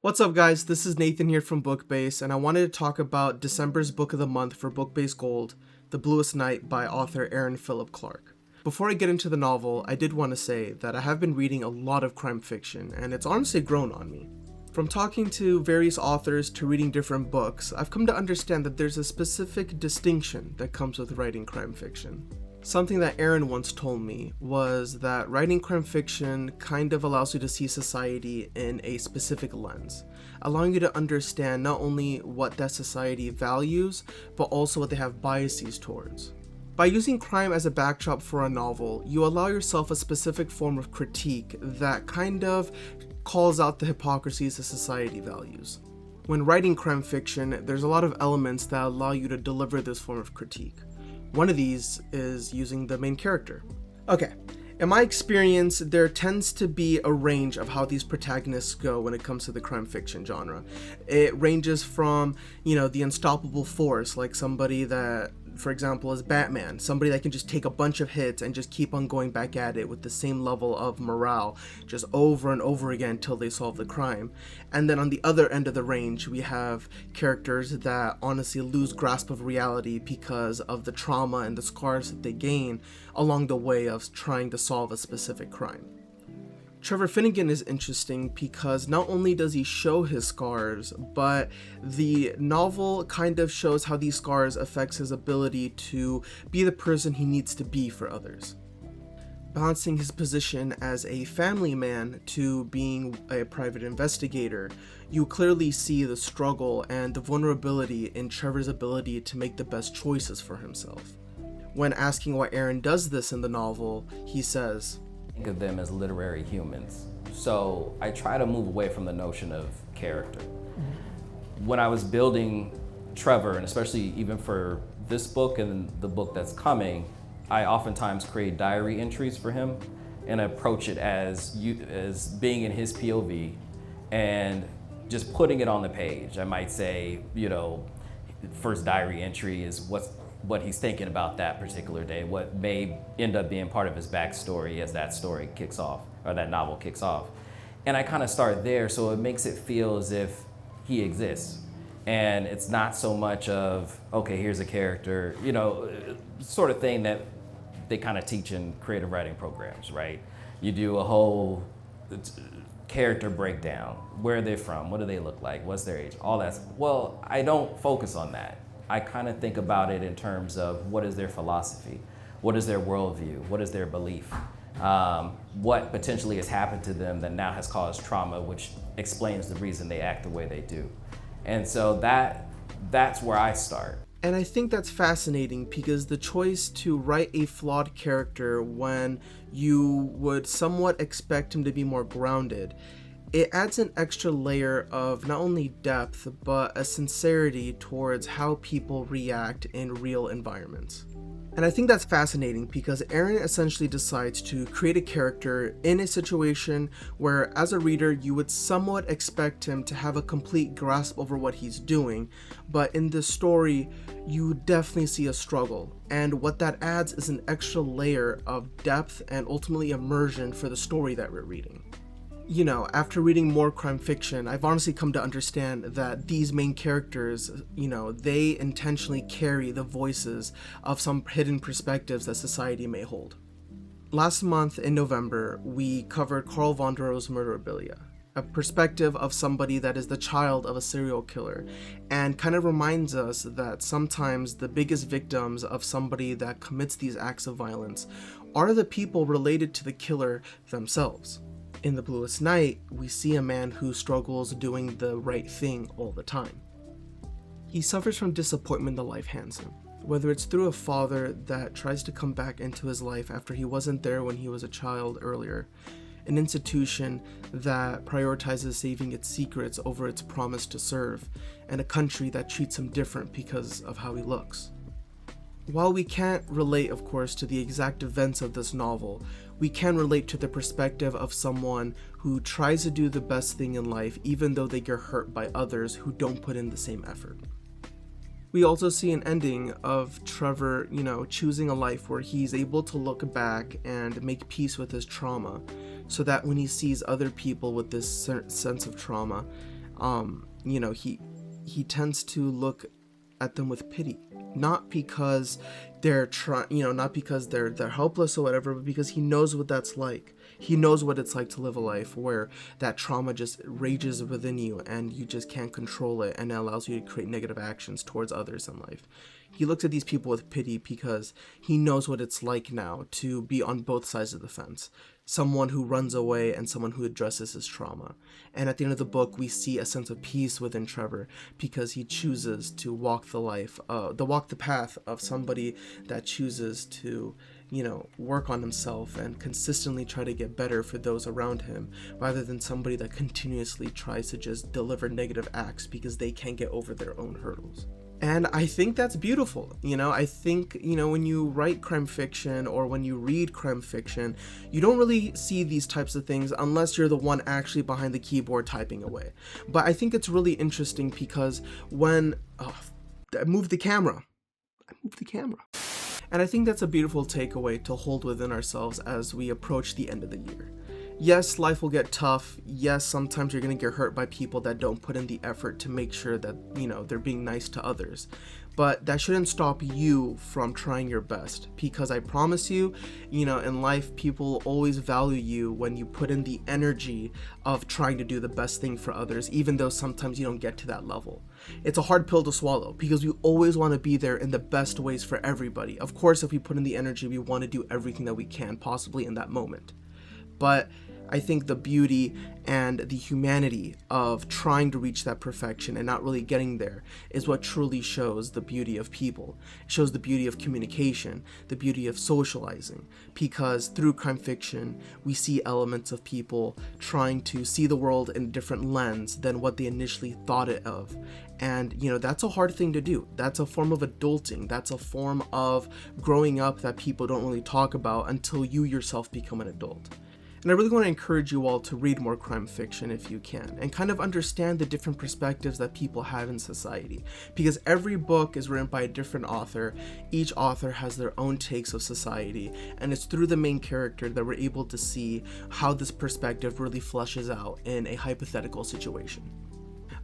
What's up, guys? This is Nathan here from BookBase, and I wanted to talk about December's book of the month for BookBase Gold, The Bluest Night by author Aaron Philip Clarke. Before I get into the novel, I did want to say that I have been reading a lot of crime fiction, and it's honestly grown on me. From talking to various authors to reading different books, I've come to understand that there's a specific distinction that comes with writing crime fiction. Something that Aaron once told me was that writing crime fiction kind of allows you to see society in a specific lens, allowing you to understand not only what that society values, but also what they have biases towards. By using crime as a backdrop for a novel, you allow yourself a specific form of critique that kind of calls out the hypocrisies that society values. When writing crime fiction, there's a lot of elements that allow you to deliver this form of critique. One of these is using the main character. Okay, in my experience, there tends to be a range of how these protagonists go when it comes to the crime fiction genre. It ranges from, the unstoppable force, like somebody that, for example, is Batman, somebody that can just take a bunch of hits and just keep on going back at it with the same level of morale, just over and over again until they solve the crime. And then on the other end of the range, we have characters that honestly lose grasp of reality because of the trauma and the scars that they gain along the way of trying to solve a specific crime. Trevor Finnegan is interesting because not only does he show his scars, but the novel kind of shows how these scars affects his ability to be the person he needs to be for others. Balancing his position as a family man to being a private investigator, you clearly see the struggle and the vulnerability in Trevor's ability to make the best choices for himself. When asking why Aaron does this in the novel, he says, Think of them as literary humans. So I try to move away from the notion of character. When I was building Trevor, and especially even for this book and the book that's coming, I oftentimes create diary entries for him and approach it as being in his POV and just putting it on the page. I might say, first diary entry is what he's thinking about that particular day, what may end up being part of his backstory as that story kicks off, or that novel kicks off. And I kind of start there, so it makes it feel as if he exists. And it's not so much of, okay, here's a character, sort of thing that they kind of teach in creative writing programs, right? You do a whole character breakdown. Where are they from? What do they look like? What's their age? All that. Well, I don't focus on that. I kind of think about it in terms of what is their philosophy, what is their worldview, what is their belief, what potentially has happened to them that now has caused trauma, which explains the reason they act the way they do. And so that's where I start. And I think that's fascinating because the choice to write a flawed character when you would somewhat expect him to be more grounded, it adds an extra layer of not only depth, but a sincerity towards how people react in real environments. And I think that's fascinating because Aaron essentially decides to create a character in a situation where, as a reader, you would somewhat expect him to have a complete grasp over what he's doing, but in this story, you definitely see a struggle. And what that adds is an extra layer of depth and ultimately immersion for the story that we're reading. After reading more crime fiction, I've honestly come to understand that these main characters, they intentionally carry the voices of some hidden perspectives that society may hold. Last month in November, we covered Carl Vonderow's Murderabilia, a perspective of somebody that is the child of a serial killer, and kind of reminds us that sometimes the biggest victims of somebody that commits these acts of violence are the people related to the killer themselves. In The Bluest Night, we see a man who struggles doing the right thing all the time. He suffers from disappointment that life hands him, whether it's through a father that tries to come back into his life after he wasn't there when he was a child earlier, an institution that prioritizes saving its secrets over its promise to serve, and a country that treats him different because of how he looks. While we can't relate, of course, to the exact events of this novel, we can relate to the perspective of someone who tries to do the best thing in life even though they get hurt by others who don't put in the same effort. We also see an ending of Trevor, choosing a life where he's able to look back and make peace with his trauma, so that when he sees other people with this sense of trauma, you know, he tends to look at them with pity, not because they're not because they're helpless or whatever, but because he knows what that's like. He knows what it's like to live a life where that trauma just rages within you and you just can't control it, and it allows you to create negative actions towards others in life. He looks at these people with pity because he knows what it's like now to be on both sides of the fence. Someone who runs away and someone who addresses his trauma. And at the end of the book, we see a sense of peace within Trevor because he chooses to walk the path of somebody that chooses to, you know, work on himself and consistently try to get better for those around him, rather than somebody that continuously tries to just deliver negative acts because they can't get over their own hurdles. And I think that's beautiful. You know, I think, you know, when you write crime fiction or when you read crime fiction, you don't really see these types of things unless you're the one actually behind the keyboard typing away. But I think it's really interesting because when I moved the camera. And I think that's a beautiful takeaway to hold within ourselves as we approach the end of the year. Yes, life will get tough. Yes, sometimes you're going to get hurt by people that don't put in the effort to make sure that, you know, they're being nice to others. But that shouldn't stop you from trying your best, because I promise you, you know, in life, people always value you when you put in the energy of trying to do the best thing for others, even though sometimes you don't get to that level. It's a hard pill to swallow because we always want to be there in the best ways for everybody. Of course, if we put in the energy, we want to do everything that we can possibly in that moment. But I think the beauty and the humanity of trying to reach that perfection and not really getting there is what truly shows the beauty of people. It shows the beauty of communication, the beauty of socializing, because through crime fiction, we see elements of people trying to see the world in a different lens than what they initially thought it of. And, you know, that's a hard thing to do. That's a form of adulting. That's a form of growing up that people don't really talk about until you yourself become an adult. And I really want to encourage you all to read more crime fiction if you can, and kind of understand the different perspectives that people have in society. Because every book is written by a different author. Each author has their own takes of society, and it's through the main character that we're able to see how this perspective really fleshes out in a hypothetical situation.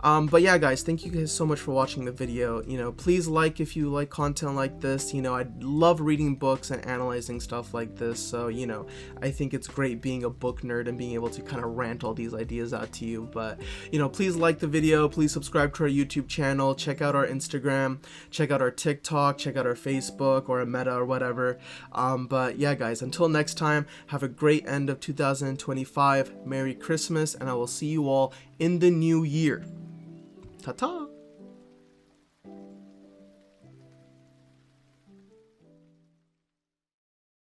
But yeah, guys, thank you guys so much for watching the video. You know, please like if you like content like this. You know, I love reading books and analyzing stuff like this. So, you know, I think it's great being a book nerd and being able to kind of rant all these ideas out to you. But, you know, please like the video. Please subscribe to our YouTube channel. Check out our Instagram. Check out our TikTok. Check out our Facebook or a Meta or whatever. But yeah, guys, until next time, have a great end of 2025. Merry Christmas, and I will see you all in the new year. Ta-ta!